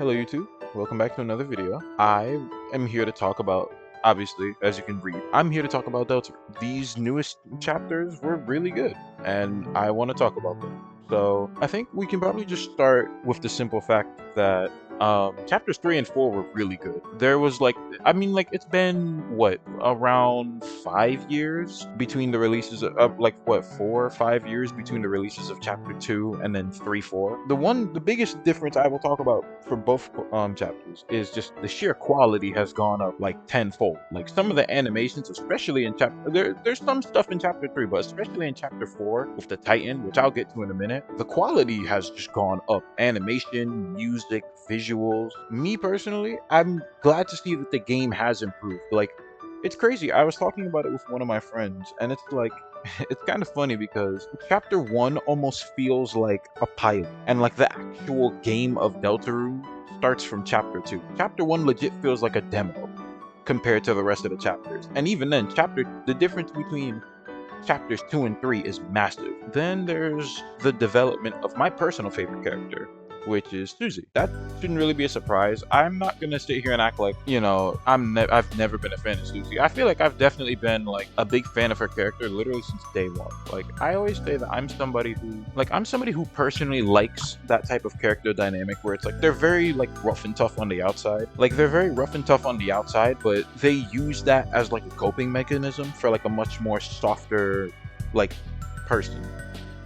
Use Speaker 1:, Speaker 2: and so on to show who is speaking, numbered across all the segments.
Speaker 1: Hello YouTube, welcome back to another video. I am here to talk about, obviously, as you can read, I'm here to talk about Deltarune. These newest chapters were really good, and I want to talk about them. So I think we can probably just start with the simple fact that chapters 3 and 4 were really good. There was it's been what, around 5 years between the releases of, 4 or 5 years between the releases of chapter 2 and then 3, 4. The biggest difference I will talk about for both chapters is just the sheer quality has gone up like tenfold. Like some of the animations, especially in there's some stuff in chapter 3, but especially in chapter 4 with the Titan, which I'll get to in a minute, the quality has just gone up. Animation, music, visuals. Me personally, I'm glad to see that the game has improved. Like, it's crazy. I was talking about it with one of my friends, and it's like, it's kind of funny because chapter 1 almost feels like a pilot, and like the actual game of Deltarune starts from chapter 2. Chapter 1 legit feels like a demo compared to the rest of the chapters. And even then, the difference between chapters 2 and 3 is massive. Then there's the development of my personal favorite character, which is Susie. That shouldn't really be a surprise. I'm not gonna sit here and act like, I've never been a fan of Susie. I feel like I've definitely been like a big fan of her character literally since day one. Like, I always say that I'm somebody who personally likes that type of character dynamic where it's like they're very like rough and tough on the outside. Like, they're very rough and tough on the outside, but they use that as like a coping mechanism for like a much more softer like person.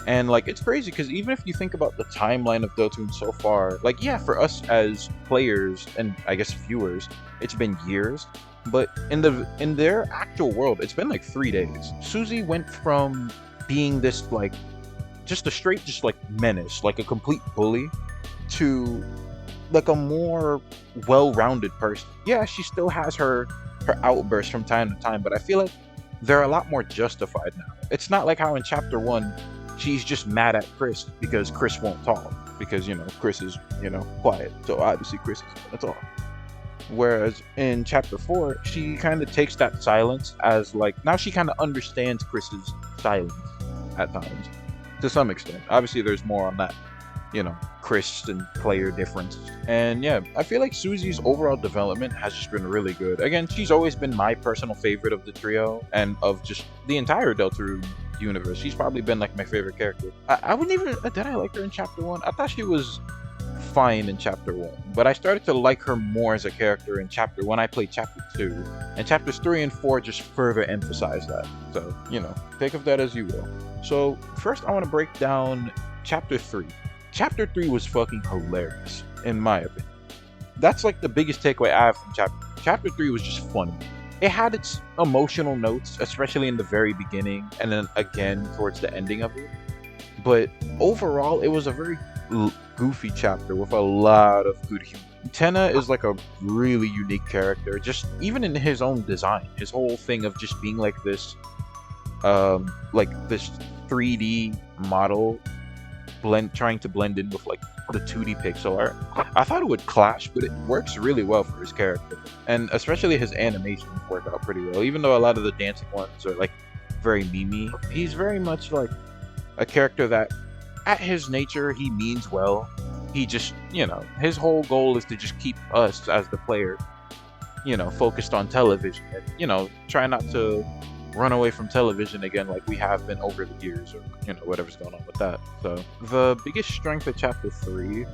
Speaker 1: And like, it's crazy because even if you think about the timeline of Deltarune so far, like, yeah, for us as players and I guess viewers, it's been years, but in their actual world, it's been like 3 days. Susie went from being this like just a straight menace, like a complete bully, to like a more well-rounded person. Yeah, she still has her outbursts from time to time, but I feel like they're a lot more justified now. It's not like how in chapter 1 she's just mad at Chris because Chris won't talk, because Chris is quiet, so obviously Chris is gonna talk. Whereas in chapter 4 she kind of takes that silence as like, now she kind of understands Chris's silence at times to some extent. Obviously there's more on that Chris and player difference. And yeah, I feel like Susie's overall development has just been really good. Again, she's always been my personal favorite of the trio and of just the entire Deltarune universe. She's probably been like my favorite character. I wouldn't even, did I like her in chapter 1? I thought she was fine in chapter 1, but I started to like her more as a character in chapter 1. I played chapter 2, and chapters 3 and 4 just further emphasize that. So take of that as you will. So first I want to break down chapter 3. Chapter 3 was fucking hilarious, in my opinion. That's like the biggest takeaway I have from chapter 3 was just funny. It had its emotional notes, especially in the very beginning, and then again towards the ending of it. But overall, it was a very goofy chapter with a lot of good humor. Tenna is like a really unique character, just even in his own design. His whole thing of just being like this 3D model, trying to blend in with like the 2D pixel art. I thought it would clash, but it works really well for his character, and especially his animations work out pretty well. Even though a lot of the dancing ones are like very memey, he's very much like a character that, at his nature, he means well. He just, his whole goal is to just keep us as the player, focused on television, and try not to run away from television again like we have been over the years, or whatever's going on with that. So the biggest strength of chapter 3,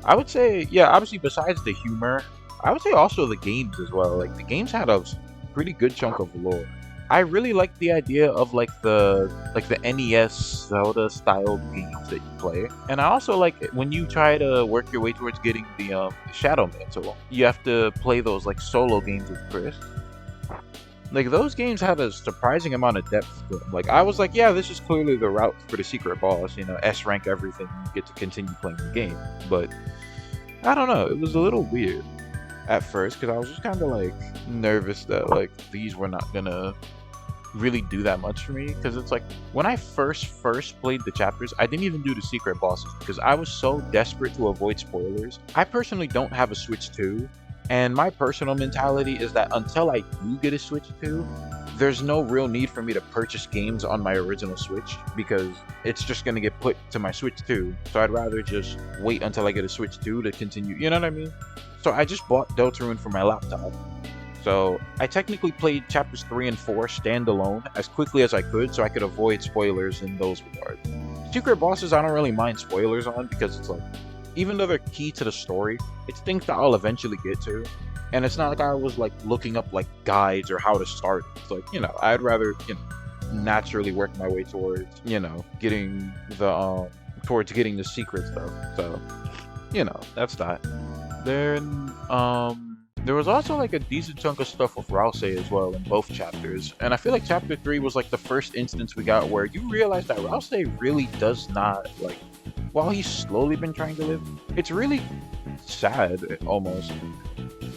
Speaker 1: I would say, yeah, obviously besides the humor, I would say also the games as well. Like, the games had a pretty good chunk of lore. I really like the idea of like the NES Zelda style games that you play, and I also like it when you try to work your way towards getting the Shadow Mantle. You have to play those like solo games with Chris. Like, those games had a surprising amount of depth to them. Like, I was like, yeah, this is clearly the route for the secret boss, S rank everything, you get to continue playing the game. But I don't know, it was a little weird at first, because I was just kind of like nervous that like these were not gonna really do that much for me, because it's like, when I first played the chapters, I didn't even do the secret bosses because I was so desperate to avoid spoilers. I personally don't have a Switch 2, and my personal mentality is that until I do get a Switch 2, there's no real need for me to purchase games on my original Switch, because it's just going to get put to my Switch 2. So I'd rather just wait until I get a Switch 2 to continue, you know what I mean? So I just bought Deltarune for my laptop. So I technically played chapters 3 and 4 standalone as quickly as I could so I could avoid spoilers in those regards. Secret bosses I don't really mind spoilers on because it's like, even though they're key to the story, it's things that I'll eventually get to. And it's not like I was like looking up like guides or how to start. It's like, I'd rather, naturally work my way towards, getting the secret stuff. So, that's that. Then, there was also like a decent chunk of stuff with Rouse as well in both chapters, and I feel like chapter 3 was like the first instance we got where you realize that Rouse really does not, like, while he's slowly been trying to live, it's really sad, almost.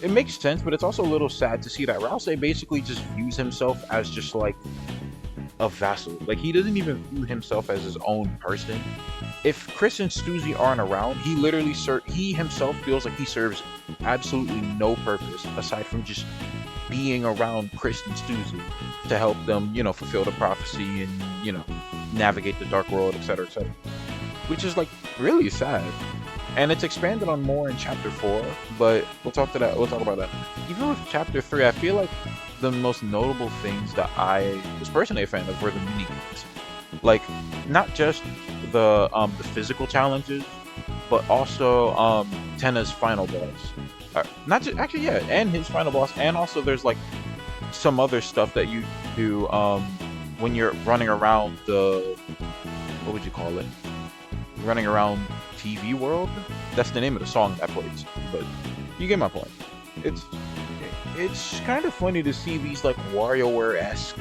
Speaker 1: It makes sense, but it's also a little sad to see that Rouse basically just views himself as just like a vassal. Like, he doesn't even view himself as his own person. If Chris and Susie aren't around, he himself feels like he serves absolutely no purpose aside from just being around Chris and Susie to help them, fulfill the prophecy and, navigate the dark world, etc., etc. Which is like really sad. And it's expanded on more in chapter 4, but we'll talk about that. Even with chapter 3, I feel like the most notable things that I was personally a fan of were the mini games. Like, not just the physical challenges, but also Tenna's final boss. Not just actually, yeah, and his final boss, and also there's like some other stuff that you do when you're running around the, what would you call it? Running around TV World. That's the name of the song that plays. But you get my point. It's kind of funny to see these like WarioWare-esque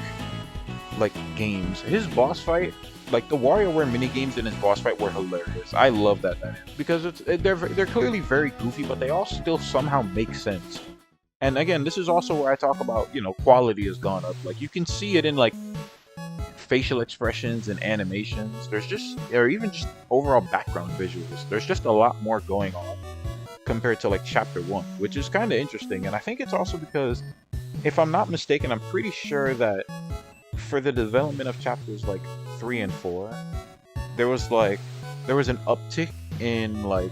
Speaker 1: like games. His boss fight, like the WarioWare mini games in his boss fight, were hilarious. I love that because they're clearly very goofy, but they all still somehow make sense. And again, this is also where I talk about, quality has gone up. Like, you can see it in like facial expressions and animations. Or even just overall background visuals. There's just a lot more going on compared to like chapter 1, which is kind of interesting. And I think it's also because, if I'm not mistaken, I'm pretty sure that for the development of chapters like 3 and 4, there was an uptick in like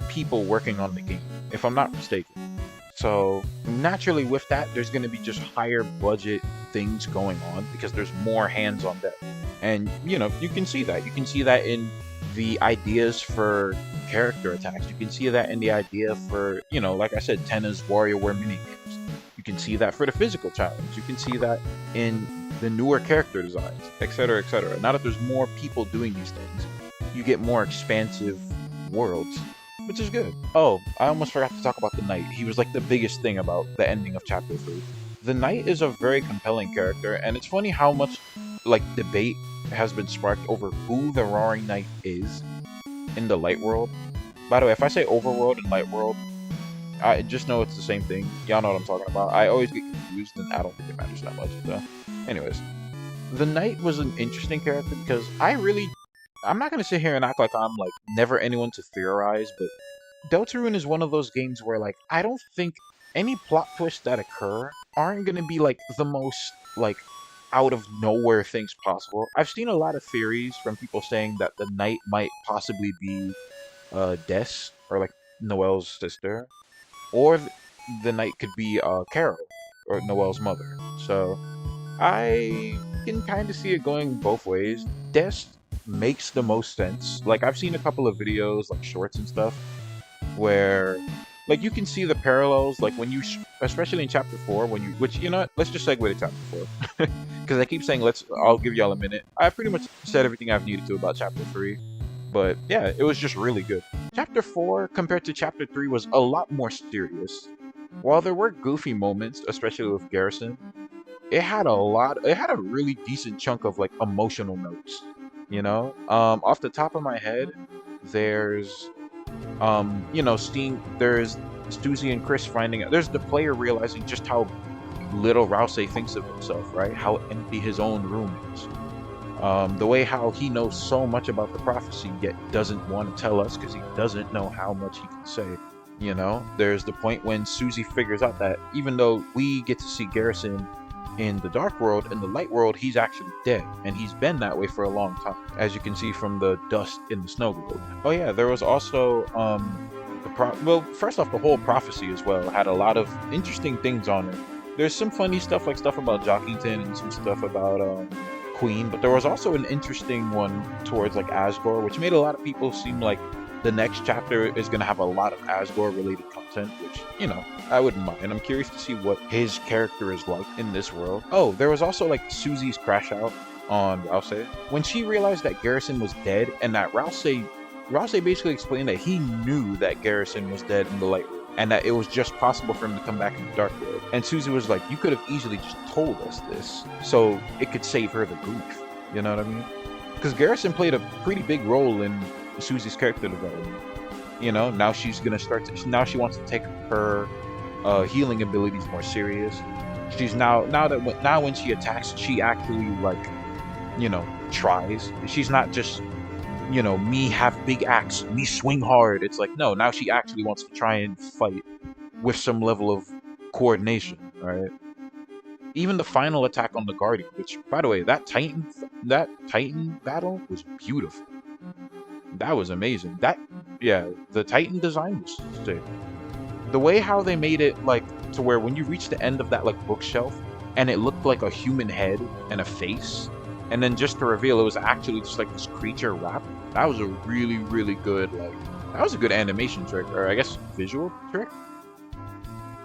Speaker 1: people working on the game, if I'm not mistaken. So naturally with that, there's going to be just higher budget things going on because there's more hands on deck. And you can see that. You can see that in the ideas for character attacks. You can see that in the idea for, like I said, Tenna's WarioWare mini games. You can see that for the physical challenge. You can see that in the newer character designs, etc., etc. Now that there's more people doing these things, you get more expansive worlds, which is good. Oh, I almost forgot to talk about the Knight. He was like the biggest thing about the ending of chapter 3. The Knight is a very compelling character, and it's funny how much like debate has been sparked over who the Roaring Knight is in the Light World. By the way, if I say Overworld and Light World, I just know it's the same thing. Y'all know what I'm talking about. I always get confused, and I don't think it matters that much. So, anyways, the Knight was an interesting character because I'm not gonna sit here and act like I'm like never anyone to theorize, but Deltarune is one of those games where like I don't think any plot twists that occur aren't gonna be like the most like out of nowhere things possible. I've seen a lot of theories from people saying that the Knight might possibly be Des, or like Noelle's sister, or the Knight could be Carol, or Noelle's mother. So I can kind of see it going both ways. Des makes the most sense. Like, I've seen a couple of videos, like shorts and stuff, where like you can see the parallels, like when you, especially in chapter 4, when you, which, let's just segue to chapter 4, because I keep saying I'll give y'all a minute. I've pretty much said everything I've needed to about chapter 3, but yeah, it was just really good. Chapter 4, compared to chapter 3, was a lot more serious. While there were goofy moments, especially with Garrison, it had a really decent chunk of like emotional notes. Off the top of my head, there's there's Susie and Chris finding out. There's the player realizing just how little Rouse thinks of himself, right? How empty his own room is. The way how he knows so much about the prophecy, yet doesn't want to tell us because he doesn't know how much he can say. There's the point when Susie figures out that even though we get to see Garrison in the Dark World, in the Light World, he's actually dead, and he's been that way for a long time, as you can see from the dust in the snow globe. Oh yeah, there was also Well, first off, the whole prophecy as well had a lot of interesting things on it. There's some funny stuff, like stuff about Jockington and some stuff about Queen, but there was also an interesting one towards like Asgore, which made a lot of people seem like the next chapter is going to have a lot of Asgore related content, which, you know, I wouldn't mind. I'm curious to see what his character is like in this world. Oh, there was also like Susie's crash out on Rousey. When she realized that Garrison was dead and that Rousey basically explained that he knew that Garrison was dead in the light world, and that it was just possible for him to come back in the dark world. And Susie was like, you could have easily just told us this, so it could save her the grief. You know what I mean? Because Garrison played a pretty big role in Susie's character development. You know, now she's gonna now she wants to take her healing abilities more serious. She's now when she attacks, she actually, like, you know, tries. She's not just, you know, me have big axe, me swing hard. It's like, no, now she actually wants to try and fight with some level of coordination, right? Even the final attack on the Guardian, which, by the way, that Titan battle was beautiful. That was amazing. Yeah, the Titan design was sick. The way how they made it, like, to where when you reach the end of that, like, bookshelf, and it looked like a human head and a face, and then just to reveal it was actually just like this creature wrap. That was a really, really good, like, that was a good animation trick, or I guess visual trick.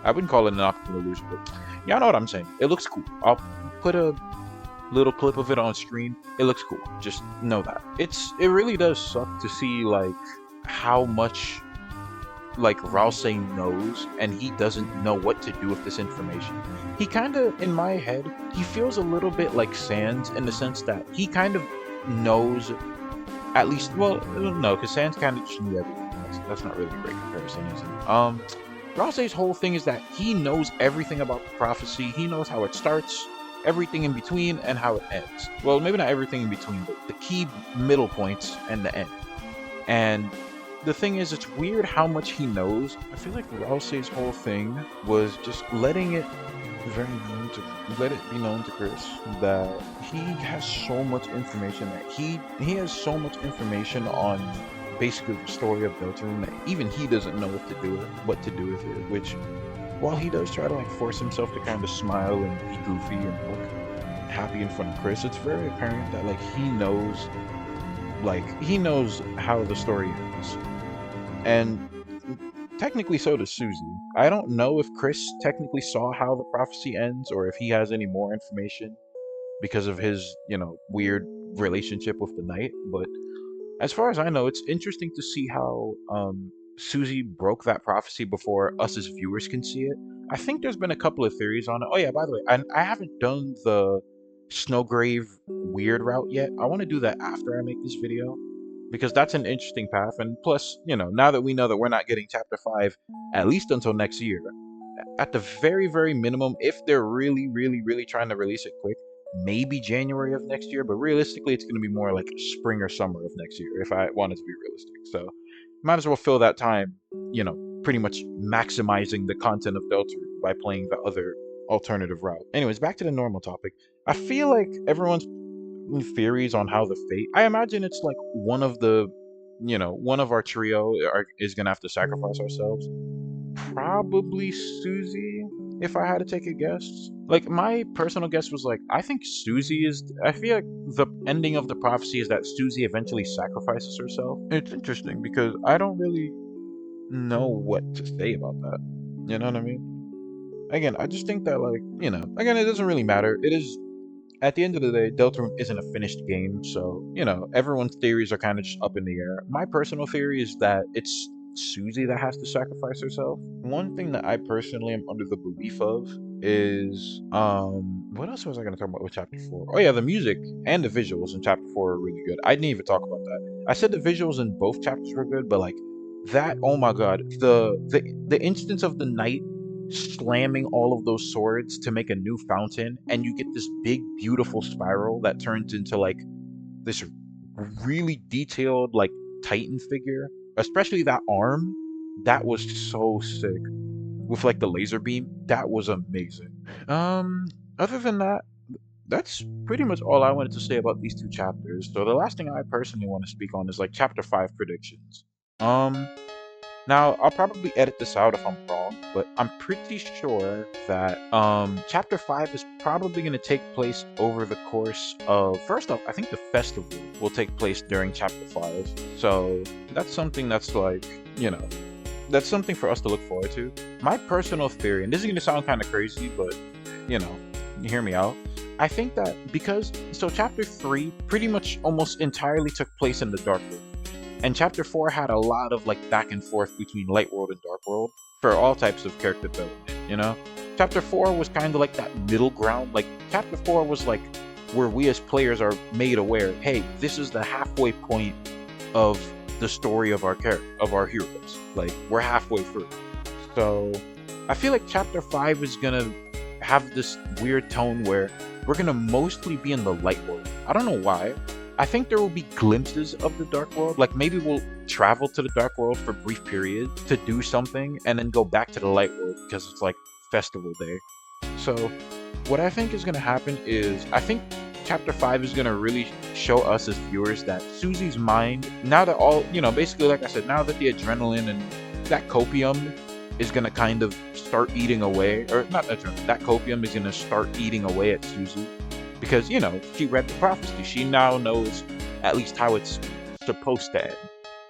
Speaker 1: I wouldn't call it an optical illusion, but y'all know what I'm saying. It looks cool. I'll put a little clip of it on screen. It looks cool. Just know that. It really does suck to see, like, how much, like, Rousey knows, and he doesn't know what to do with this information. He kind of, in my head, he feels a little bit like Sans in the sense that he kind of knows, at least, well, no, because Sans kind of just knew everything. That's not really a great comparison, is it? Rousey's whole thing is that he knows everything about the prophecy. He knows how it starts, everything in between, and how it ends. Well, maybe not everything in between, but the key middle points and the end. And the thing is, it's weird how much he knows. I feel like Rousey's whole thing was just letting it be known to Chris that he has so much information, that he has so much information on basically the story of Deltarune that even he doesn't know what to do with it. Which, while he does try to, like, force himself to kind of smile and be goofy and look happy in front of Chris, it's very apparent that, like, he knows how the story ends. And technically so does Susie. I don't know if Chris technically saw how the prophecy ends, or if he has any more information because of his, you know, weird relationship with the Knight, but as far as I know, it's interesting to see how Susie broke that prophecy before us as viewers can see it. I think there's been a couple of theories on it. Oh yeah, by the way, I haven't done the Snowgrave weird route yet. I want to do that after I make this video, because that's an interesting path. And plus, you know, now that we know that we're not getting Chapter 5 at least until next year, at the very, very minimum, if they're really, really, really trying to release it quick, maybe January of next year, but realistically, it's going to be more like spring or summer of next year if I wanted to be realistic. So, might as well fill that time, you know, pretty much maximizing the content of Deltarune by playing the other alternative route. Anyways, back to the normal topic. I feel like everyone's theories on how the fate. I imagine it's like one of the, you know, one of our trio is going to have to sacrifice ourselves. Probably Susie, if I had to take a guess. Like, my personal guess was, like, I think Susie is. I feel like the ending of the prophecy is that Susie eventually sacrifices herself. It's interesting because I don't really know what to say about that. You know what I mean? Again, I just think that, like, you know, again, it doesn't really matter. It is, at the end of the day, Deltarune isn't a finished game, so, you know, everyone's theories are kind of just up in the air. My personal theory is that it's Susie that has to sacrifice herself. One thing that I personally am under the belief of is, what else was I going to talk about with Chapter 4? Oh yeah, the music and the visuals in Chapter 4 are really good. I didn't even talk about that. I said the visuals in both chapters were good, but, like, that, oh my god, the instance of the knight slamming all of those swords to make a new fountain, and you get this big beautiful spiral that turns into, like, this really detailed, like, titan figure, especially that arm. That was so sick with, like, the laser beam. That was amazing. Other than that, that's pretty much all I wanted to say about these two chapters. So the last thing I personally want to speak on is, like, chapter 5 predictions. um Now, I'll probably edit this out if I'm wrong, but I'm pretty sure that chapter 5 is probably going to take place over the course of, first off, I think the festival will take place during chapter 5. So that's something that's like, you know, that's something for us to look forward to. My personal theory, and this is going to sound kind of crazy, but you know, hear me out. I think that because, so chapter 3 pretty much almost entirely took place in the Dark World. And chapter 4 had a lot of like back and forth between Light World and Dark World for all types of character development, you know? Chapter 4 was kind of like that middle ground. Like chapter 4 was like where we as players are made aware, hey, this is the halfway point of the story of our heroes. Like we're halfway through. So I feel like chapter 5 is gonna have this weird tone where we're gonna mostly be in the Light World. I don't know why. I think there will be glimpses of the Dark World. Like maybe we'll travel to the Dark World for brief periods to do something and then go back to the Light World because it's like festival day. So what I think is going to happen is I think chapter 5 is going to really show us as viewers that Susie's mind, now that all, you know, basically like I said, now that the adrenaline and that copium is going to kind of start eating away, or not adrenaline, that copium is going to start eating away at Susie. Because, you know, she read the prophecy. She now knows at least how it's supposed to end.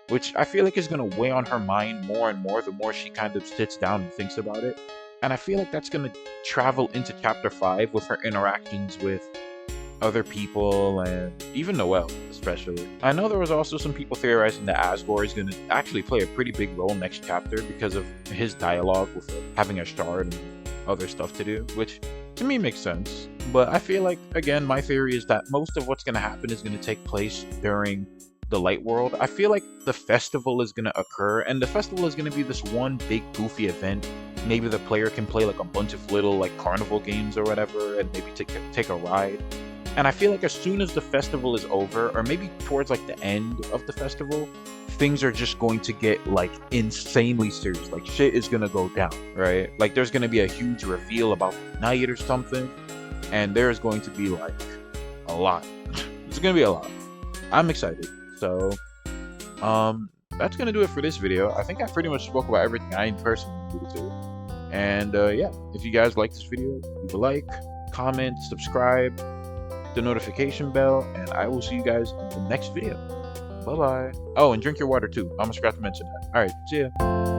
Speaker 1: Which I feel like is going to weigh on her mind more and more the more she kind of sits down and thinks about it. And I feel like that's going to travel into chapter 5 with her interactions with other people and even Noelle, especially. I know there was also some people theorizing that Asgore is going to actually play a pretty big role next chapter because of his dialogue with having a shard and other stuff to do, which to me makes sense. But I feel like, again, my theory is that most of what's going to happen is going to take place during the Light World. I feel like the festival is going to occur, and the festival is going to be this one big goofy event. Maybe the player can play like a bunch of little like carnival games or whatever, and maybe take a ride. And I feel like as soon as the festival is over, or maybe towards like the end of the festival, things are just going to get like insanely serious. Like shit is gonna go down, right? Like there's gonna be a huge reveal about the night or something, and there's going to be like a lot. It's gonna be a lot. I'm excited. So that's gonna do it for this video. I think I pretty much spoke about everything I personally needed to. And yeah, if you guys like this video, leave a like, comment, subscribe, the notification bell, and I will see you guys in the next video. Bye bye. Oh, and drink your water too. I almost forgot to mention that. All right, see ya.